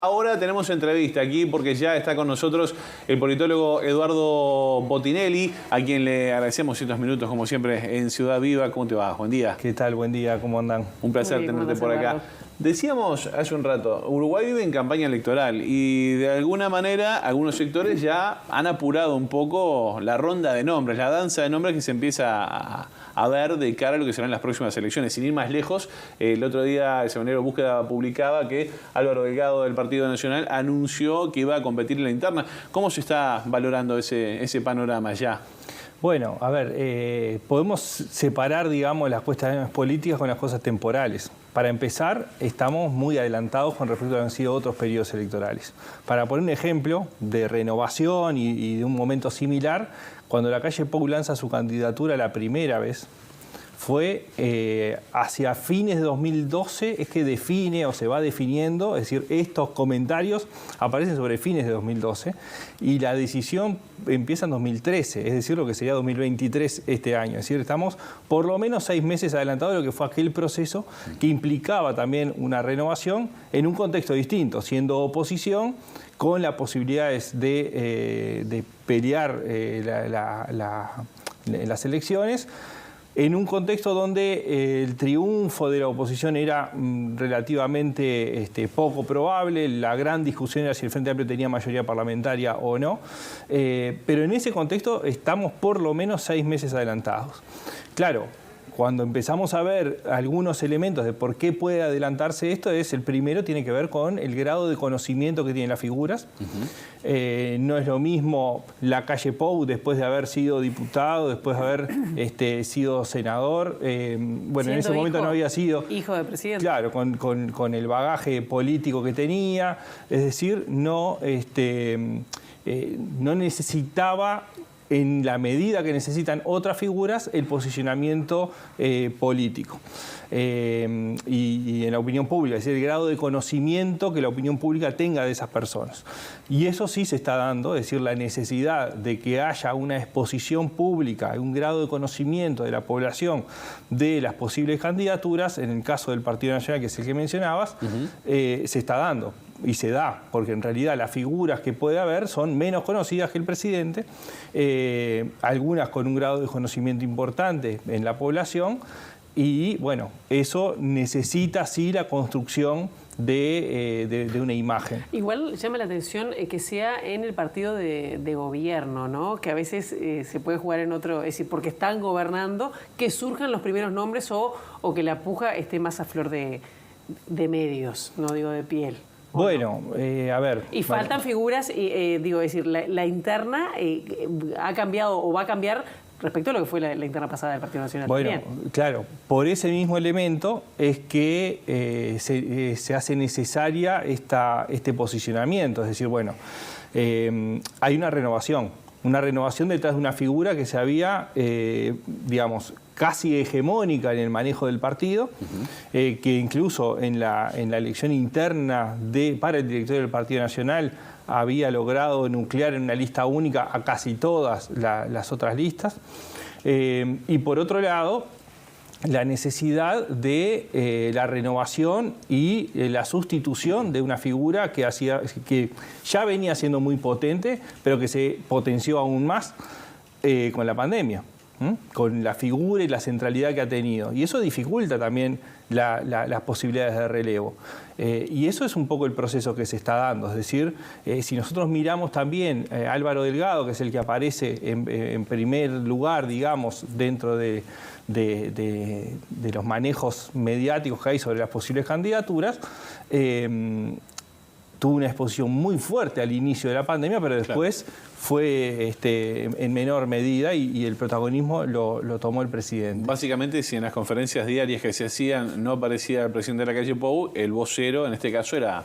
Ahora tenemos entrevista aquí porque ya está con nosotros el politólogo Eduardo Botinelli, a quien le agradecemos estos minutos, como siempre, en Ciudad Viva. ¿Cómo te va? Buen día. ¿Qué tal? Buen día, ¿cómo andan? Un placer tenerte por acá. Decíamos hace un rato, Uruguay vive en campaña electoral y de alguna manera algunos sectores ya han apurado un poco la ronda de nombres, la danza de nombres que se empieza a ver de cara a lo que serán las próximas elecciones. Sin ir más lejos, el otro día el semanario Búsqueda publicaba que Álvaro Delgado del Partido Nacional anunció que iba a competir en la interna. ¿Cómo se está valorando ese panorama ya? Bueno, a ver, podemos separar, digamos, las cuestiones políticas con las cosas temporales. Para empezar, estamos muy adelantados con respecto a lo que han sido otros periodos electorales. Para poner un ejemplo de renovación y de un momento similar, cuando la calle Pou lanza su candidatura la primera vez, fue hacia fines de 2012, es que define o se va definiendo, es decir, estos comentarios aparecen sobre fines de 2012 y la decisión empieza en 2013, es decir, lo que sería 2023 este año. Es decir, estamos por lo menos 6 meses adelantados de lo que fue aquel proceso que implicaba también una renovación en un contexto distinto, siendo oposición, con las posibilidades de pelear las elecciones, en un contexto donde el triunfo de la oposición era relativamente poco probable, la gran discusión era si el Frente Amplio tenía mayoría parlamentaria o no, pero en ese contexto estamos por lo menos 6 meses adelantados. Claro, cuando empezamos a ver algunos elementos de por qué puede adelantarse esto, el primero tiene que ver con el grado de conocimiento que tienen las figuras. No es lo mismo la calle Pou después de haber sido diputado, después de haber sido senador. Bueno, en ese momento no había sido hijo de presidente. Claro, con el bagaje político que tenía. Es decir, no necesitaba, en la medida que necesitan otras figuras, el posicionamiento político. Y en la opinión pública, es decir, el grado de conocimiento que la opinión pública tenga de esas personas. Y eso sí se está dando, es decir, la necesidad de que haya una exposición pública, un grado de conocimiento de la población de las posibles candidaturas, en el caso del Partido Nacional, que es el que mencionabas, se está dando. Y se da, porque en realidad las figuras que puede haber son menos conocidas que el presidente, algunas con un grado de conocimiento importante en la población, y bueno, eso necesita sí la construcción de una imagen. Igual llama la atención que sea en el partido de gobierno, ¿no? Que a veces se puede jugar en otro, es decir, porque están gobernando, que surjan los primeros nombres o que la puja esté más a flor de medios, no digo de piel. Bueno, a ver. Y faltan figuras, digo, es decir, la interna ha cambiado o va a cambiar respecto a lo que fue la interna pasada del Partido Nacional. Bueno, también. Claro, por ese mismo elemento es que se hace necesaria este posicionamiento. Es decir, bueno, hay una renovación detrás de una figura que se había, digamos, casi hegemónica en el manejo del partido, que incluso en la elección interna para el directorio del Partido Nacional había logrado nuclear en una lista única a casi todas las otras listas. Y por otro lado, la necesidad de la renovación y la sustitución de una figura que ya venía siendo muy potente, pero que se potenció aún más con la pandemia, con la figura y la centralidad que ha tenido. Y eso dificulta también las posibilidades de relevo. Y eso es un poco el proceso que se está dando. Es decir, si nosotros miramos también a Álvaro Delgado, que es el que aparece en primer lugar, digamos, dentro de los manejos mediáticos que hay sobre las posibles candidaturas, tuvo una exposición muy fuerte al inicio de la pandemia, pero después fue en menor medida y el protagonismo lo tomó el presidente. Básicamente, si en las conferencias diarias que se hacían no aparecía el presidente de la calle Pou, el vocero en este caso era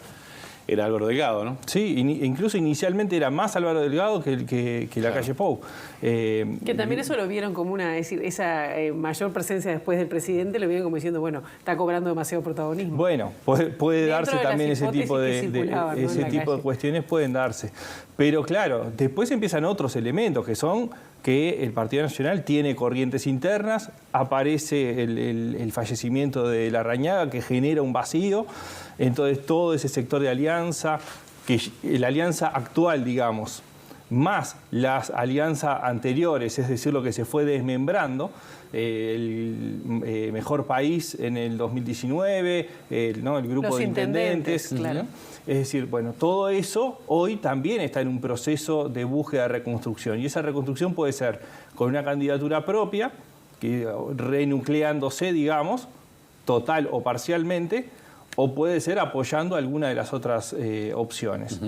Álvaro Delgado, ¿no? Sí, incluso inicialmente era más Álvaro Delgado que la calle Pou. Que también eso lo vieron como es decir, esa mayor presencia después del presidente, lo vieron como diciendo, bueno, está cobrando demasiado protagonismo. Bueno, puede darse también ese tipo de cuestiones pueden darse. Pero claro, después empiezan otros elementos que son que el Partido Nacional tiene corrientes internas, aparece el fallecimiento de Larrañaga que genera un vacío, entonces todo ese sector de alianza, que la alianza actual, digamos, más las alianzas anteriores, es decir, lo que se fue desmembrando, el Mejor País en el 2019, ¿no? El grupo los de intendentes, claro. ¿no? Es decir, bueno, todo eso hoy también está en un proceso de búsqueda de reconstrucción. Y esa reconstrucción puede ser con una candidatura propia, que renucleándose, digamos, total o parcialmente, o puede ser apoyando alguna de las otras opciones.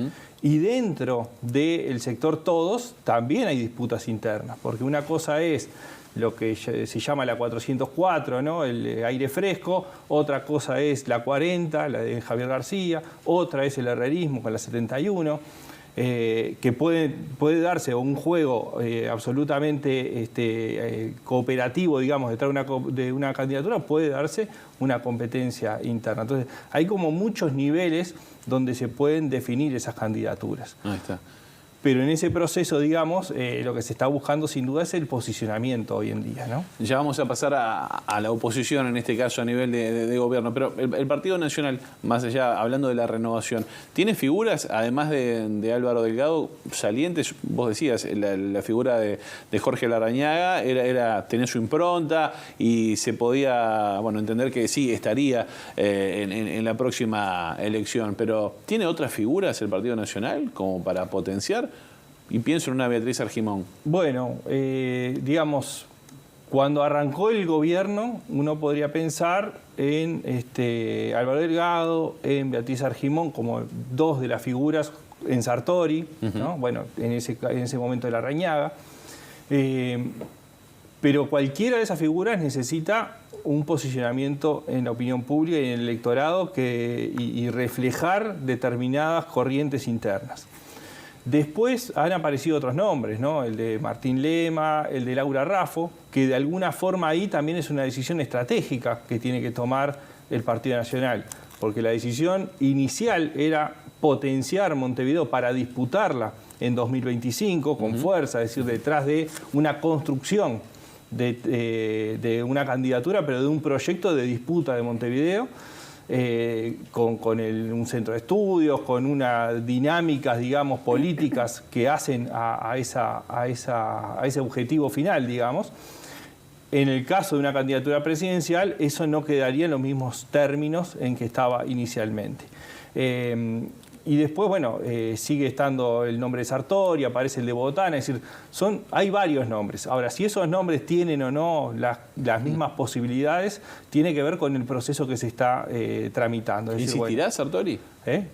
Y dentro del sector todos también hay disputas internas, porque una cosa es lo que se llama la 404, ¿no? El aire fresco, otra cosa es la 40, la de Javier García, otra es el herrerismo con la 71, que puede darse un juego absolutamente cooperativo, digamos, detrás de una candidatura, puede darse una competencia interna. Entonces, hay como muchos niveles donde se pueden definir esas candidaturas. Ahí está. Pero en ese proceso, digamos, lo que se está buscando sin duda es el posicionamiento hoy en día, ¿no? Ya vamos a pasar a la oposición, en este caso a nivel de gobierno, pero el Partido Nacional, más allá, hablando de la renovación, ¿tiene figuras, además de Álvaro Delgado, salientes? Vos decías, la figura de Jorge Larrañaga tenía su impronta y se podía, bueno, entender que sí, estaría en la próxima elección, pero ¿tiene otras figuras el Partido Nacional como para potenciar? Y pienso en una Beatriz Argimón. Bueno, digamos, cuando arrancó el gobierno, uno podría pensar en Álvaro Delgado, en Beatriz Argimón, como dos de las figuras, en Sartori, ¿no? Bueno, en ese momento de Larrañaga. Pero cualquiera de esas figuras necesita un posicionamiento en la opinión pública y en el electorado y reflejar determinadas corrientes internas. Después han aparecido otros nombres, ¿no? El de Martín Lema, el de Laura Raffo, que de alguna forma ahí también es una decisión estratégica que tiene que tomar el Partido Nacional, porque la decisión inicial era potenciar Montevideo para disputarla en 2025 con fuerza, es decir, detrás de una construcción de una candidatura, pero de un proyecto de disputa de Montevideo, con un centro de estudios, con unas dinámicas, digamos, políticas que hacen a ese objetivo final, digamos. En el caso de una candidatura presidencial, eso no quedaría en los mismos términos en que estaba inicialmente. Y después, bueno, sigue estando el nombre de Sartori, aparece el de Botana, es decir, hay varios nombres. Ahora, si esos nombres tienen o no las mismas posibilidades, tiene que ver con el proceso que se está tramitando. Es decir, ¿Insistirá Sartori?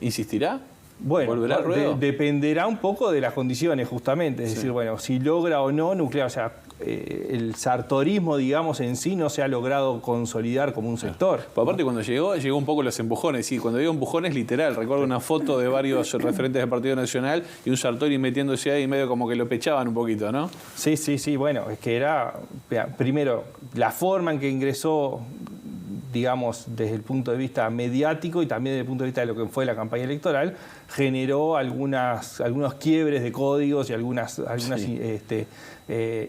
¿Insistirá? Bueno, ¿Volverá al ruedo? dependerá un poco de las condiciones, justamente. Es decir, bueno, si logra o no nuclear, o sea, el sartorismo, digamos, en sí no se ha logrado consolidar como un sector. Pero aparte, cuando llegó un poco los empujones. Y cuando digo empujones, literal. Recuerdo una foto de varios referentes del Partido Nacional y un Sartori metiéndose ahí medio como que lo pechaban un poquito, ¿no? Sí, bueno, es que era, primero, la forma en que ingresó, digamos, desde el punto de vista mediático y también desde el punto de vista de lo que fue la campaña electoral, generó algunos quiebres de códigos y algunas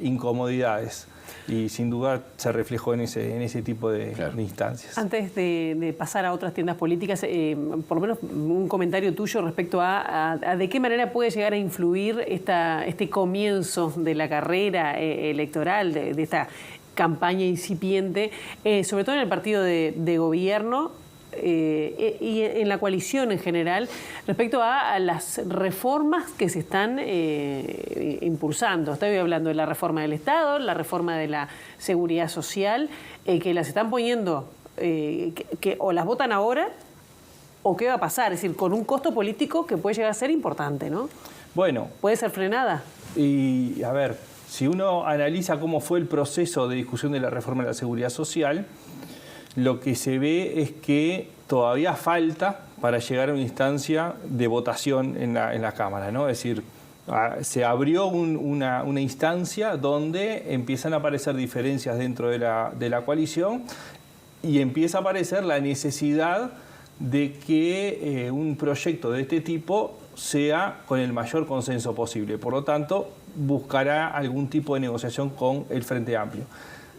incomodidades. Y sin duda se reflejó en ese tipo de instancias. Antes de pasar a otras tiendas políticas, por lo menos un comentario tuyo respecto a de qué manera puede llegar a influir este comienzo de la carrera electoral, de esta campaña incipiente, sobre todo en el partido de gobierno y en la coalición en general, respecto a las reformas que se están impulsando. Estoy hablando de la reforma del Estado, la reforma de la seguridad social, que las están poniendo, que o las votan ahora o qué va a pasar, es decir, con un costo político que puede llegar a ser importante, ¿no? Bueno. ¿Puede ser frenada? Y, a ver, si uno analiza cómo fue el proceso de discusión de la reforma de la seguridad social, lo que se ve es que todavía falta para llegar a una instancia de votación en la Cámara, ¿no? Es decir, se abrió una instancia donde empiezan a aparecer diferencias dentro de la coalición y empieza a aparecer la necesidad de que un proyecto de este tipo sea con el mayor consenso posible. Por lo tanto, buscará algún tipo de negociación con el Frente Amplio.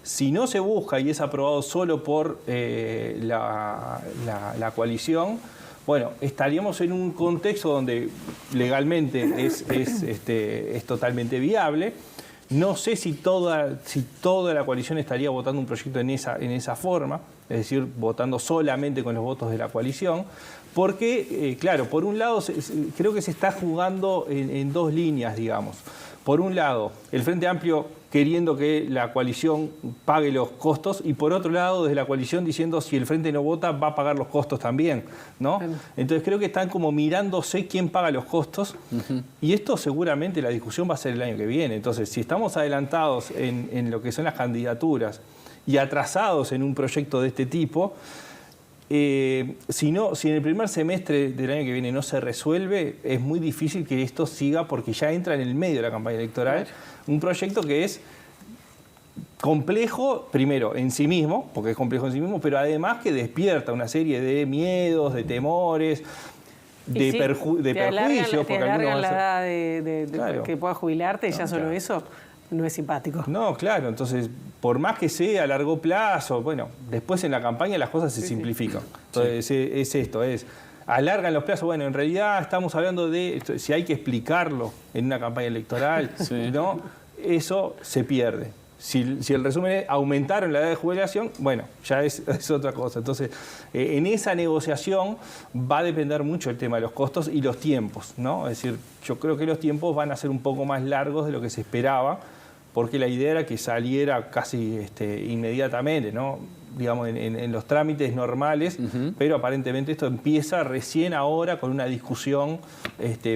Si no se busca y es aprobado solo por la coalición, bueno, estaríamos en un contexto donde legalmente es totalmente viable. No sé si toda la coalición estaría votando un proyecto en esa forma, es decir, votando solamente con los votos de la coalición, porque, claro, por un lado creo que se está jugando en dos líneas, digamos. Por un lado, el Frente Amplio queriendo que la coalición pague los costos, y por otro lado, desde la coalición diciendo si el Frente no vota, va a pagar los costos también, ¿no? Entonces creo que están como mirándose quién paga los costos, y esto seguramente la discusión va a ser el año que viene. Entonces, si estamos adelantados en lo que son las candidaturas y atrasados en un proyecto de este tipo, si en el primer semestre del año que viene no se resuelve, es muy difícil que esto siga, porque ya entra en el medio de la campaña electoral un proyecto que es complejo, primero, en sí mismo, porque es complejo en sí mismo, pero además que despierta una serie de miedos, de temores, de perjuicios. Te alargan la edad claro, que puedas jubilarte, ya solo eso no es simpático. No, claro, entonces, por más que sea a largo plazo, bueno, después en la campaña las cosas se simplifican. Entonces, es esto, alargan los plazos. Bueno, en realidad estamos hablando de si hay que explicarlo en una campaña electoral, ¿no? Eso se pierde. Si el resumen es aumentaron la edad de jubilación, bueno, ya es otra cosa. Entonces, en esa negociación va a depender mucho el tema de los costos y los tiempos, ¿no? Es decir, yo creo que los tiempos van a ser un poco más largos de lo que se esperaba, porque la idea era que saliera casi inmediatamente, ¿no? Digamos, en los trámites normales, pero aparentemente esto empieza recién ahora con una discusión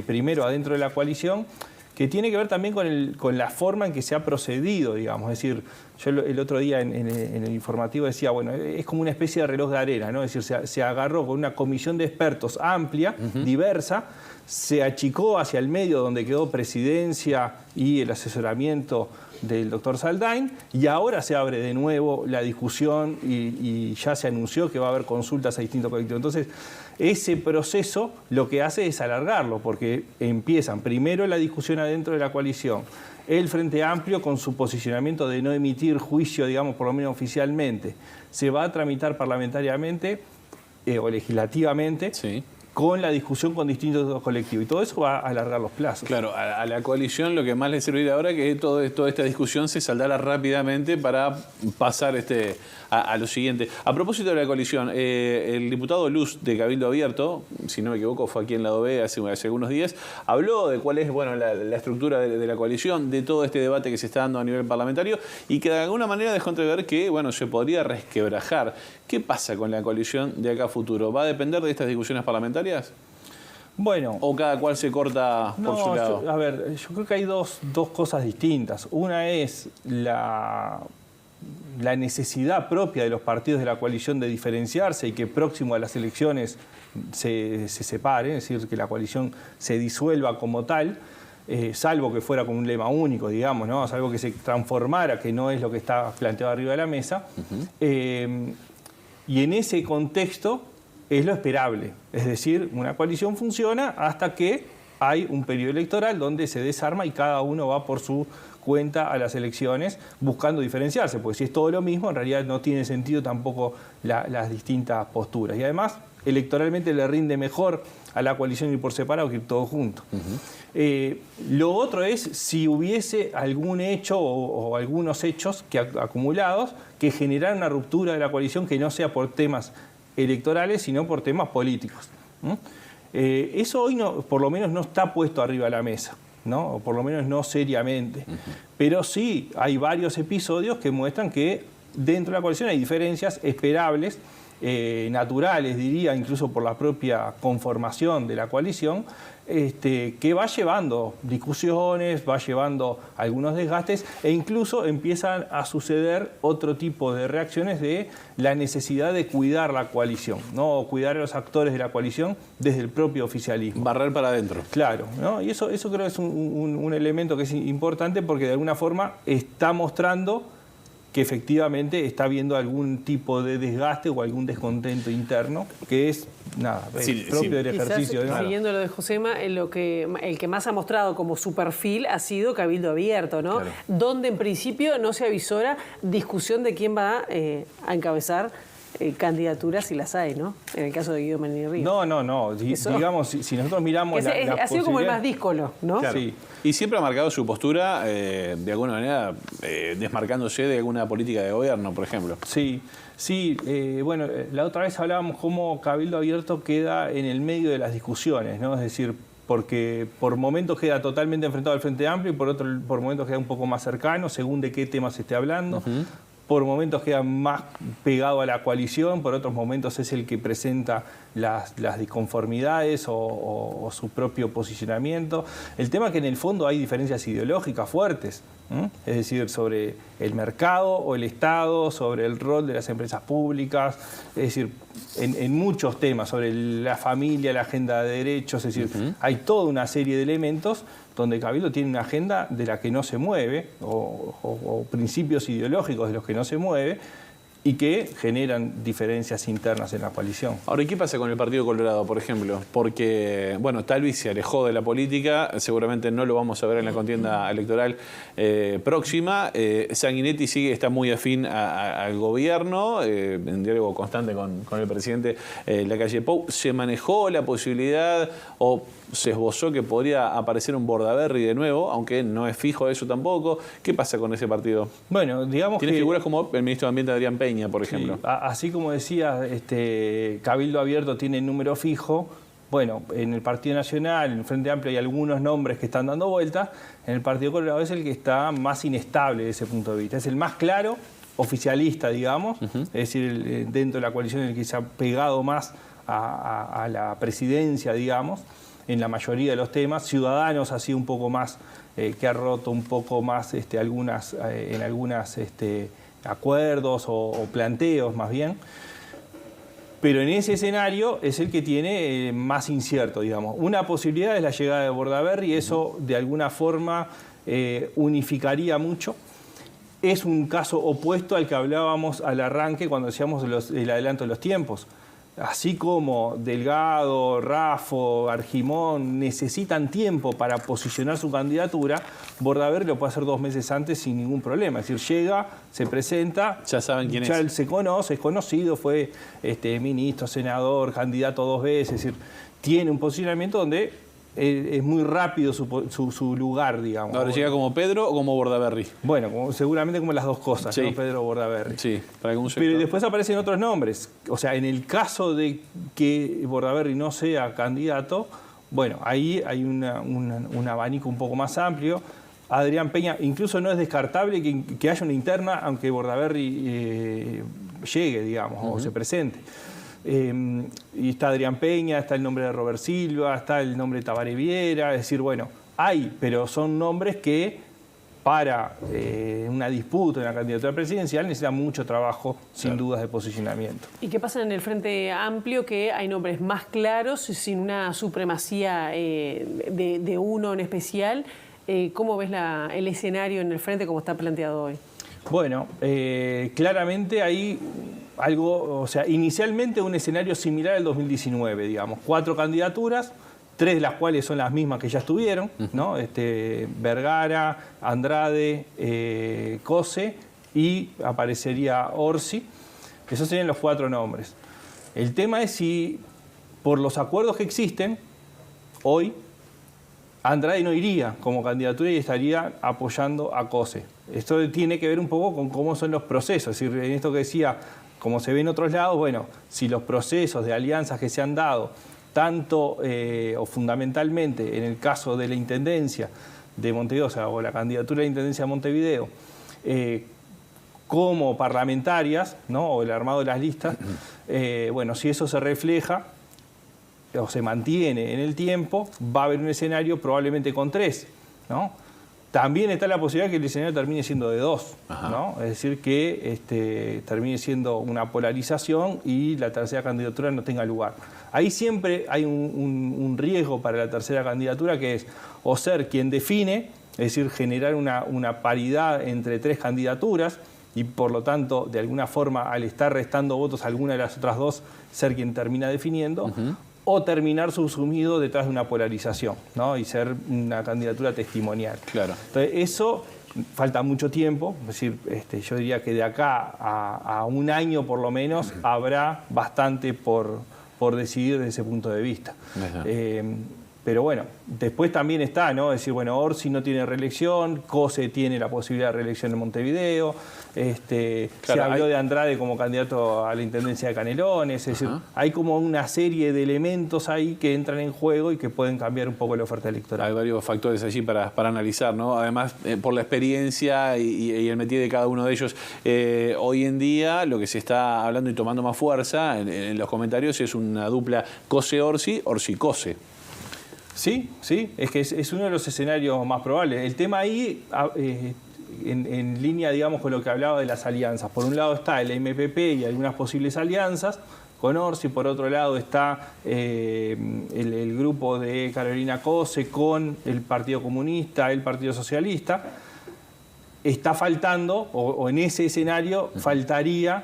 primero adentro de la coalición, que tiene que ver también con la forma en que se ha procedido, digamos. Es decir, yo el otro día en el informativo decía, bueno, es como una especie de reloj de arena, ¿no? Es decir, se agarró con una comisión de expertos amplia, diversa, se achicó hacia el medio donde quedó presidencia y el asesoramiento del doctor Saldain, y ahora se abre de nuevo la discusión y ya se anunció que va a haber consultas a distintos colectivos. Entonces, ese proceso lo que hace es alargarlo, porque empiezan primero la discusión adentro de la coalición, el Frente Amplio con su posicionamiento de no emitir juicio, digamos, por lo menos oficialmente, se va a tramitar parlamentariamente o legislativamente, con la discusión con distintos colectivos. Y todo eso va a alargar los plazos. Claro, a la coalición lo que más le serviría ahora es que toda esta discusión se saldara rápidamente para pasar a lo siguiente. A propósito de la coalición, el diputado Luz de Cabildo Abierto, si no me equivoco fue aquí en Lado B hace algunos días, habló de cuál es la estructura de la coalición, de todo este debate que se está dando a nivel parlamentario, y que de alguna manera dejó entrever que se podría resquebrajar. ¿Qué pasa con la coalición de acá a futuro? ¿Va a depender de estas discusiones parlamentarias? Bueno. ¿O cada cual se corta por su lado? Yo creo que hay dos cosas distintas. Una es la necesidad propia de los partidos de la coalición de diferenciarse y que próximo a las elecciones se separen, es decir, que la coalición se disuelva como tal, salvo que fuera con un lema único, digamos, ¿no? Salvo que se transformara, que no es lo que está planteado arriba de la mesa. Y en ese contexto es lo esperable. Es decir, una coalición funciona hasta que hay un periodo electoral donde se desarma y cada uno va por su cuenta a las elecciones buscando diferenciarse, porque si es todo lo mismo, en realidad no tiene sentido tampoco las distintas posturas. Y además, electoralmente le rinde mejor a la coalición ir por separado que ir todo junto. Lo otro es si hubiese algún hecho o algunos hechos acumulados que generaran una ruptura de la coalición que no sea por temas electorales, sino por temas políticos. Eso hoy por lo menos no está puesto arriba de la mesa, ¿no? O por lo menos no seriamente. Pero sí hay varios episodios que muestran que dentro de la coalición hay diferencias esperables, naturales, diría, incluso por la propia conformación de la coalición, que va llevando discusiones, va llevando algunos desgastes e incluso empiezan a suceder otro tipo de reacciones de la necesidad de cuidar la coalición, ¿no? O cuidar a los actores de la coalición desde el propio oficialismo. Barrer para adentro. Claro, ¿no? Y eso creo que es un elemento que es importante porque de alguna forma está mostrando que efectivamente está habiendo algún tipo de desgaste o algún descontento interno, que es propio del ejercicio. Quizás, siguiendo lo de Josema, el que más ha mostrado como su perfil ha sido Cabildo Abierto, ¿no? Claro. Donde en principio no se avisora discusión de quién va a encabezar candidaturas, si las hay, ¿no? En el caso de Guido Manini Ríos. No. Digamos, si nosotros miramos ha sido como el más díscolo, ¿no? Claro. Sí. Y siempre ha marcado su postura, de alguna manera, desmarcándose de alguna política de gobierno, por ejemplo. Sí. Bueno, la otra vez hablábamos cómo Cabildo Abierto queda en el medio de las discusiones, ¿no? Es decir, porque por momentos queda totalmente enfrentado al Frente Amplio y por momentos queda un poco más cercano, según de qué tema se esté hablando. Por momentos queda más pegado a la coalición, por otros momentos es el que presenta las disconformidades o su propio posicionamiento. El tema es que en el fondo hay diferencias ideológicas fuertes, es decir, sobre el mercado o el Estado, sobre el rol de las empresas públicas, es decir, en muchos temas, sobre la familia, la agenda de derechos, es decir, hay toda una serie de elementos donde Cabildo tiene una agenda de la que no se mueve, o principios ideológicos de los que no se mueve, y que generan diferencias internas en la coalición. Ahora, ¿y qué pasa con el Partido Colorado, por ejemplo? Porque, bueno, Talvi se alejó de la política, seguramente no lo vamos a ver en la contienda electoral próxima. Sanguinetti está muy afín al gobierno, en diálogo constante con el presidente Lacalle Pou. ¿Se manejó la posibilidad o se esbozó que podría aparecer un Bordaberry de nuevo, aunque no es fijo eso tampoco? ¿Qué pasa con ese partido? Bueno, digamos Tiene figuras como el ministro de Ambiente Adrián Peña, por ejemplo. Sí, así como decía, Cabildo Abierto tiene número fijo. Bueno, en el Partido Nacional, en el Frente Amplio hay algunos nombres que están dando vueltas. En el Partido Colorado es el que está más inestable desde ese punto de vista. Es el más claro, oficialista, digamos. Es decir, dentro de la coalición el que se ha pegado más a la presidencia, digamos, en la mayoría de los temas. Ciudadanos ha sido un poco más, que ha roto un poco más en algunas acuerdos o planteos más bien. Pero en ese escenario es el que tiene más incierto, digamos. Una posibilidad es la llegada de Bordaberry y eso de alguna forma unificaría mucho. Es un caso opuesto al que hablábamos al arranque cuando decíamos el adelanto de los tiempos. Así como Delgado, Raffo, Argimón necesitan tiempo para posicionar su candidatura, Bordaberry lo puede hacer 2 meses antes sin ningún problema. Es decir, llega, se presenta, ya saben quién ya es. Él se conoce, es conocido, fue ministro, senador, candidato 2 veces. Es decir, tiene un posicionamiento donde es muy rápido su lugar, digamos. Ahora, ¿llega como Pedro o como Bordaberry? Bueno, seguramente como las dos cosas, sí. ¿no? Pedro o Bordaberry. Sí, para algún sector. Pero después aparecen otros nombres. O sea, en el caso de que Bordaberry no sea candidato, bueno, ahí hay un abanico un poco más amplio. Adrián Peña, incluso no es descartable que haya una interna, aunque Bordaberry llegue, digamos, o se presente. Y está Adrián Peña, está el nombre de Robert Silva, está el nombre de Tabaré Viera, es decir, bueno, hay, pero son nombres que para una disputa, una candidatura presidencial, necesitan mucho trabajo, sin dudas, de posicionamiento. ¿Y qué pasa en el Frente Amplio? Que hay nombres más claros, sin una supremacía de uno en especial. ¿Cómo ves el escenario en el Frente como está planteado hoy? Bueno, claramente hay algo, o sea, inicialmente un escenario similar al 2019, digamos. 4 candidaturas, 3 de las cuales son las mismas que ya estuvieron, ¿no? Vergara, Andrade, Cose y aparecería Orsi. Esos serían los 4 nombres. El tema es si, por los acuerdos que existen, hoy Andrade no iría como candidatura y estaría apoyando a Cose. Esto tiene que ver un poco con cómo son los procesos. Es decir, en esto que decía, como se ve en otros lados, bueno, si los procesos de alianzas que se han dado, tanto o fundamentalmente en el caso de la Intendencia de Montevideo, o la candidatura de la Intendencia de Montevideo, como parlamentarias, ¿no? O el armado de las listas, bueno, si eso se refleja o se mantiene en el tiempo, va a haber un escenario probablemente con 3, ¿no? También está la posibilidad que el escenario termine siendo de 2, ¿no? Es decir, que termine siendo una polarización y la tercera candidatura no tenga lugar. Ahí siempre hay un riesgo para la tercera candidatura, que es o ser quien define, es decir, generar una paridad entre 3 candidaturas, y por lo tanto, de alguna forma, al estar restando votos a alguna de las otras dos, ser quien termina definiendo, o terminar subsumido detrás de una polarización, ¿no? Y ser una candidatura testimonial. Claro. Entonces, eso falta mucho tiempo, es decir, yo diría que de acá a un año por lo menos habrá bastante por decidir desde ese punto de vista. Pero bueno, después también está, ¿no? Es decir, bueno, Orsi no tiene reelección, Cose tiene la posibilidad de reelección en Montevideo, se habló de Andrade como candidato a la Intendencia de Canelones, es decir, hay como una serie de elementos ahí que entran en juego y que pueden cambiar un poco la oferta electoral. Hay varios factores allí para analizar, ¿no? Además, por la experiencia y el métier de cada uno de ellos. Hoy en día, lo que se está hablando y tomando más fuerza en los comentarios es una dupla Cose-Orsi, Orsi-Cose. Sí, es que es uno de los escenarios más probables. El tema ahí, en línea, digamos, con lo que hablaba de las alianzas. Por un lado está el MPP y algunas posibles alianzas con Orsi, por otro lado está el grupo de Carolina Cose con el Partido Comunista, el Partido Socialista. Está faltando, o en ese escenario, faltaría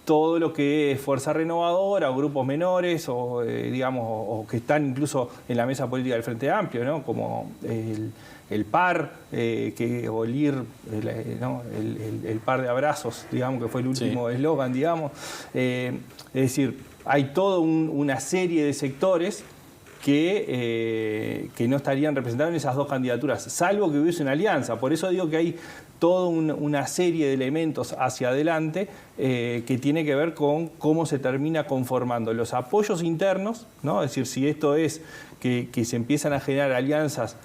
todo lo que es Fuerza Renovadora o grupos menores o digamos o que están incluso en la mesa política del Frente Amplio, ¿no? Como el PAR o el IR, ¿no? el PAR de abrazos, digamos, que fue el último eslogan, digamos. Es decir, hay toda una serie de sectores que no estarían representados en esas dos candidaturas, salvo que hubiese una alianza. Por eso digo que hay toda una serie de elementos hacia adelante que tiene que ver con cómo se termina conformando los apoyos internos, ¿no? Es decir, si esto es que se empiezan a generar alianzas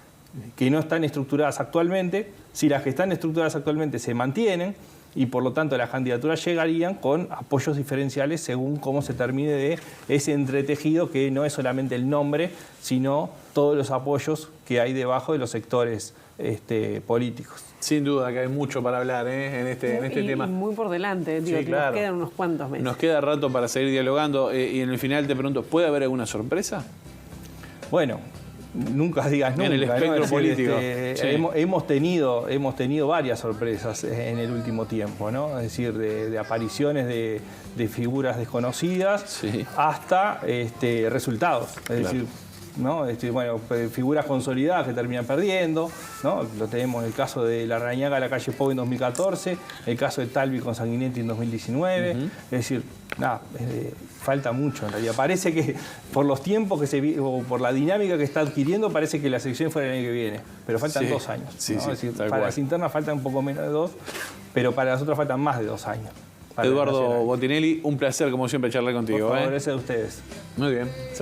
que no están estructuradas actualmente, si las que están estructuradas actualmente se mantienen, y por lo tanto las candidaturas llegarían con apoyos diferenciales según cómo se termine de ese entretejido que no es solamente el nombre, sino todos los apoyos que hay debajo de los sectores políticos. Sin duda que hay mucho para hablar en este tema. Y muy por delante, digo, claro. Nos quedan unos cuantos meses. Nos queda rato para seguir dialogando y en el final te pregunto, ¿puede haber alguna sorpresa? Bueno, nunca digas nunca. En el espectro, ¿no? político. Hemos tenido varias sorpresas en el último tiempo, ¿no? Es decir, de apariciones de figuras desconocidas hasta resultados. Es decir, ¿no? Bueno, figuras consolidadas que terminan perdiendo, ¿no? Lo tenemos en el caso de Larrañaga, la calle Pau en 2014, el caso de Talvi con Sanguinetti en 2019. Es decir, nada, falta mucho en realidad. Parece que por los tiempos o por la dinámica que está adquiriendo, parece que la selección fuera el año que viene, pero faltan 2 años. ¿No? Es decir, para las internas faltan un poco menos de 2, pero para las otras faltan más de 2 años. Eduardo Botinelli, un placer como siempre charlar contigo. Por favor, gracias a ustedes. Muy bien.